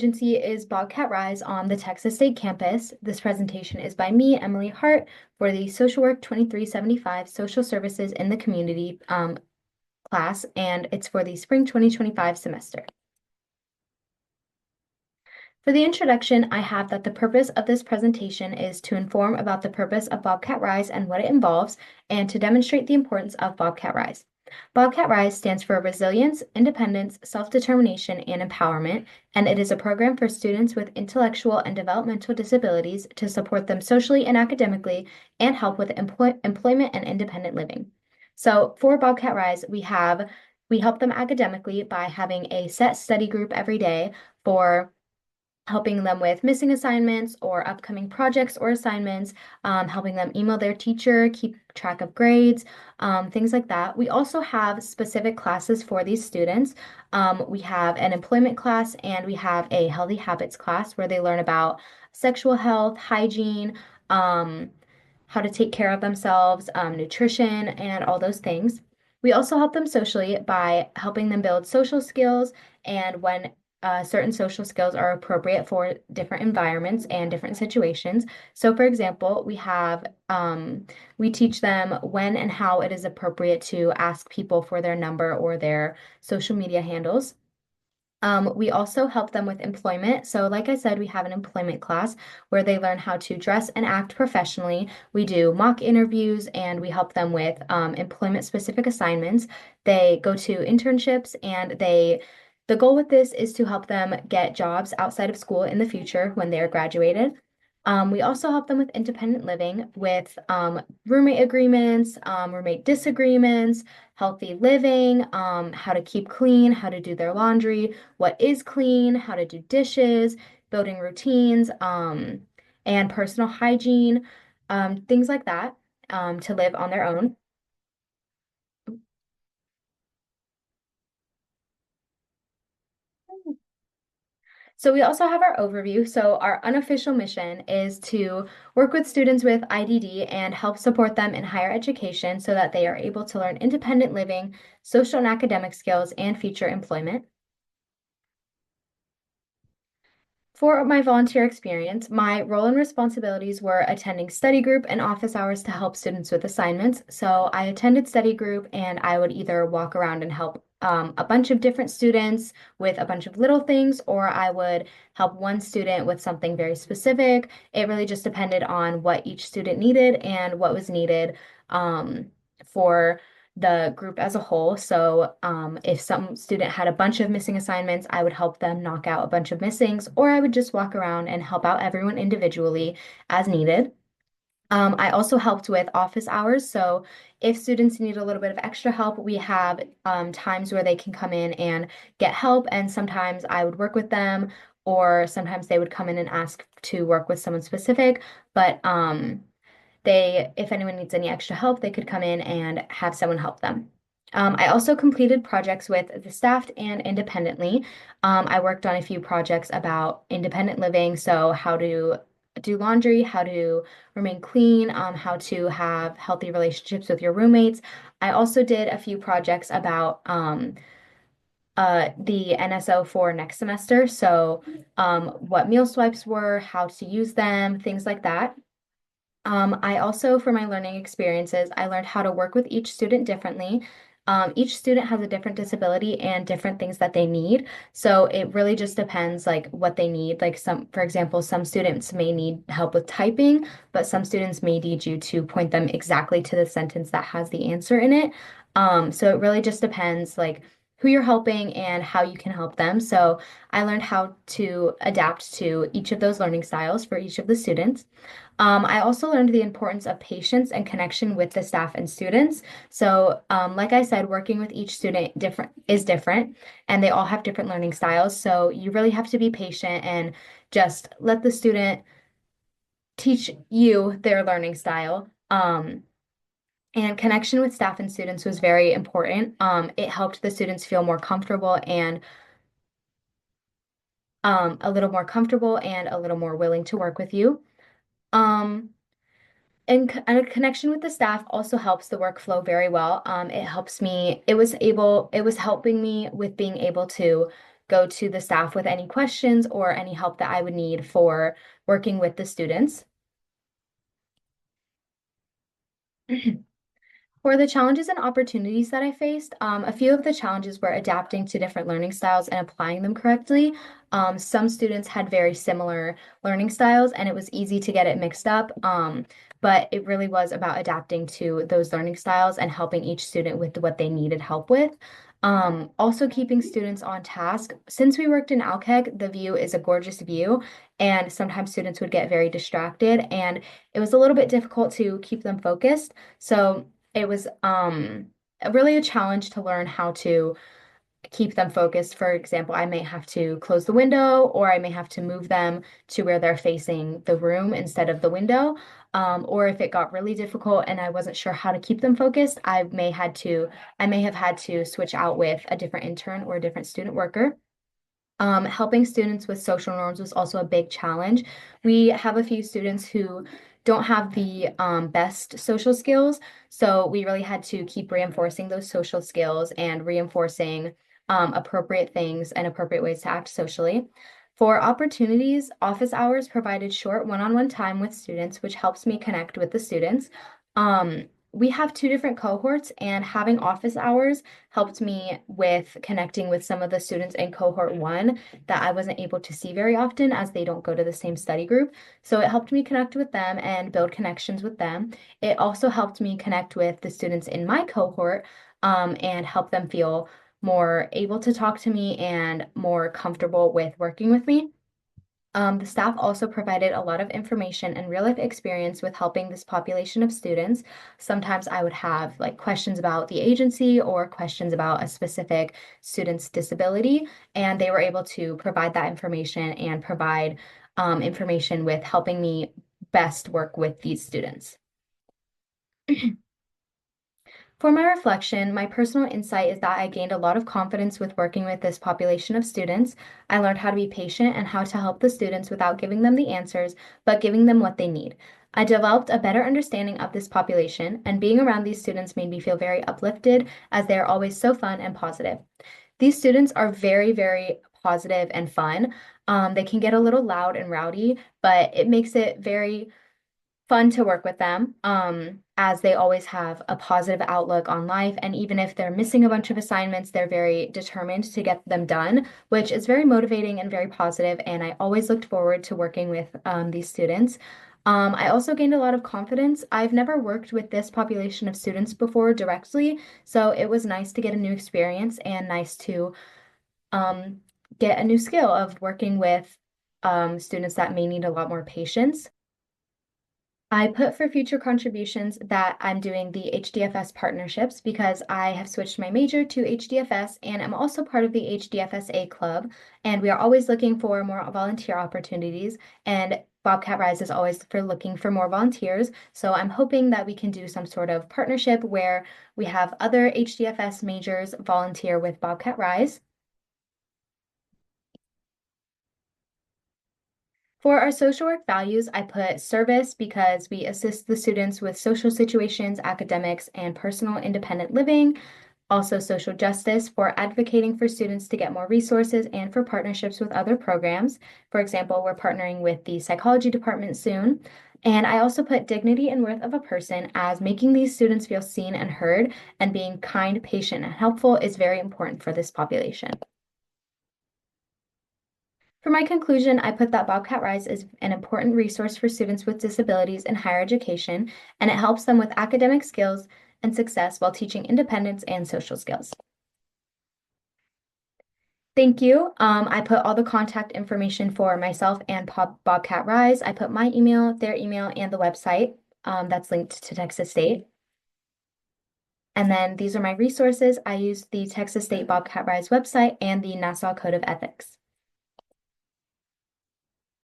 agency is Bobcat Rise on the Texas State campus. This presentation is by me, Emily Hart, for the Social Work 2375 Social Services in the Community class, and it's for the spring 2025 semester. For the introduction, I have that the purpose of this presentation is to inform about the purpose of Bobcat Rise and what it involves, and to demonstrate the importance of Bobcat Rise. Bobcat Rise stands for Resilience, Independence, Self-Determination, and Empowerment, and it is a program for students with intellectual and developmental disabilities to support them socially and academically and help with employment and independent living. So for Bobcat Rise, we help them academically by having a set study group every day for helping them with missing assignments or upcoming projects or assignments, helping them email their teacher, keep track of grades, things like that. We also have specific classes for these students. We have an employment class and we have a healthy habits class where they learn about sexual health, hygiene, how to take care of themselves, nutrition, and all those things. We also help them socially by helping them build social skills and when certain social skills are appropriate for different environments and different situations. So, for example, we teach them when and how it is appropriate to ask people for their number or their social media handles. We also help them with employment. So, like I said, we have an employment class where they learn how to dress and act professionally. We do mock interviews and we help them with employment-specific assignments. They go to internships and the goal with this is to help them get jobs outside of school in the future when they are graduated. We also help them with independent living with roommate agreements, roommate disagreements, healthy living, how to keep clean, how to do their laundry, what is clean, how to do dishes, building routines, and personal hygiene, things like that, to live on their own. So we also have our overview. So our unofficial mission is to work with students with IDD and help support them in higher education so that they are able to learn independent living, social and academic skills, and future employment. For my volunteer experience, my role and responsibilities were attending study group and office hours to help students with assignments. So I attended study group and I would either walk around and help a bunch of different students with a bunch of little things, or I would help one student with something very specific. It really just depended on what each student needed and what was needed for the group as a whole. So if some student had a bunch of missing assignments, I would help them knock out a bunch of missings, or I would just walk around and help out everyone individually as needed. I also helped with office hours. So if students need a little bit of extra help, we have times where they can come in and get help. And sometimes I would work with them, or sometimes they would come in and ask to work with someone specific. But if anyone needs any extra help, they could come in and have someone help them. I also completed projects with the staff and independently. I worked on a few projects about independent living, so how to do laundry, how to remain clean, how to have healthy relationships with your roommates. I also did a few projects about the NSO for next semester, so what meal swipes were, how to use them, things like that. I also, for my learning experiences, I learned how to work with each student differently. Each student has a different disability and different things that they need. So it really just depends like what they need. Like for example, some students may need help with typing, but some students may need you to point them exactly to the sentence that has the answer in it. So it really just depends like who you're helping and how you can help them. So I learned how to adapt to each of those learning styles for each of the students. I also learned the importance of patience and connection with the staff and students. So, like I said, working with each student is different, and they all have different learning styles. So you really have to be patient and just let the student teach you their learning style. And connection with staff and students was very important. It helped the students feel more comfortable and a little more comfortable and a little more willing to work with you. Um, and a connection with the staff also helps the workflow very well. It was helping me with being able to go to the staff with any questions or any help that I would need for working with the students. For the challenges and opportunities that I faced, a few of the challenges were adapting to different learning styles and applying them correctly. Some students had very similar learning styles, and it was easy to get it mixed up. But it really was about adapting to those learning styles and helping each student with what they needed help with. Also keeping students on task. Since we worked in ALCAG, the view is a gorgeous view, and sometimes students would get very distracted, and it was a little bit difficult to keep them focused. So it was really a challenge to learn how to keep them focused. For example, I may have to close the window or I may have to move them to where they're facing the room instead of the window. Or if it got really difficult and I wasn't sure how to keep them focused, I may have had to switch out with a different intern or a different student worker. Helping students with social norms was also a big challenge. We have a few students who don't have the best social skills, so we really had to keep reinforcing those social skills and reinforcing appropriate things and appropriate ways to act socially. For opportunities, office hours provided short one-on-one time with students, which helps me connect with the students. We have two different cohorts, and having office hours helped me with connecting with some of the students in cohort one that I wasn't able to see very often as they don't go to the same study group. So it helped me connect with them and build connections with them. It also helped me connect with the students in my cohort, and help them feel more able to talk to me and more comfortable with working with me. The staff also provided a lot of information and real life experience with helping this population of students. Sometimes I would have like questions about the agency or questions about a specific student's disability, and they were able to provide that information and provide information with helping me best work with these students. For my reflection, my personal insight is that I gained a lot of confidence with working with this population of students. I learned how to be patient and how to help the students without giving them the answers, but giving them what they need. I developed a better understanding of this population, and being around these students made me feel very uplifted as they are always so fun and positive. These students are very, very positive and fun. They can get a little loud and rowdy, but it makes it very fun to work with them, as they always have a positive outlook on life. And even if they're missing a bunch of assignments, they're very determined to get them done, which is very motivating and very positive. And I always looked forward to working with these students. I also gained a lot of confidence. I've never worked with this population of students before directly, so it was nice to get a new experience and nice to um, get a new skill of working with students that may need a lot more patience. I put for future contributions that I'm doing the HDFS partnerships because I have switched my major to HDFS and I'm also part of the HDFSA club. And we are always looking for more volunteer opportunities. And Bobcat Rise is always for looking for more volunteers. So I'm hoping that we can do some sort of partnership where we have other HDFS majors volunteer with Bobcat Rise. For our social work values, I put service because we assist the students with social situations, academics, and personal independent living. Also, social justice for advocating for students to get more resources and for partnerships with other programs. For example, we're partnering with the psychology department soon. And I also put dignity and worth of a person as making these students feel seen and heard, and being kind, patient, and helpful is very important for this population. For my conclusion, I put that Bobcat Rise is an important resource for students with disabilities in higher education, and it helps them with academic skills and success while teaching independence and social skills. Thank you. I put all the contact information for myself and Bobcat Rise. I put my email, their email, and the website that's linked to Texas State. And then these are my resources. I use the Texas State Bobcat Rise website and the Nassau Code of Ethics.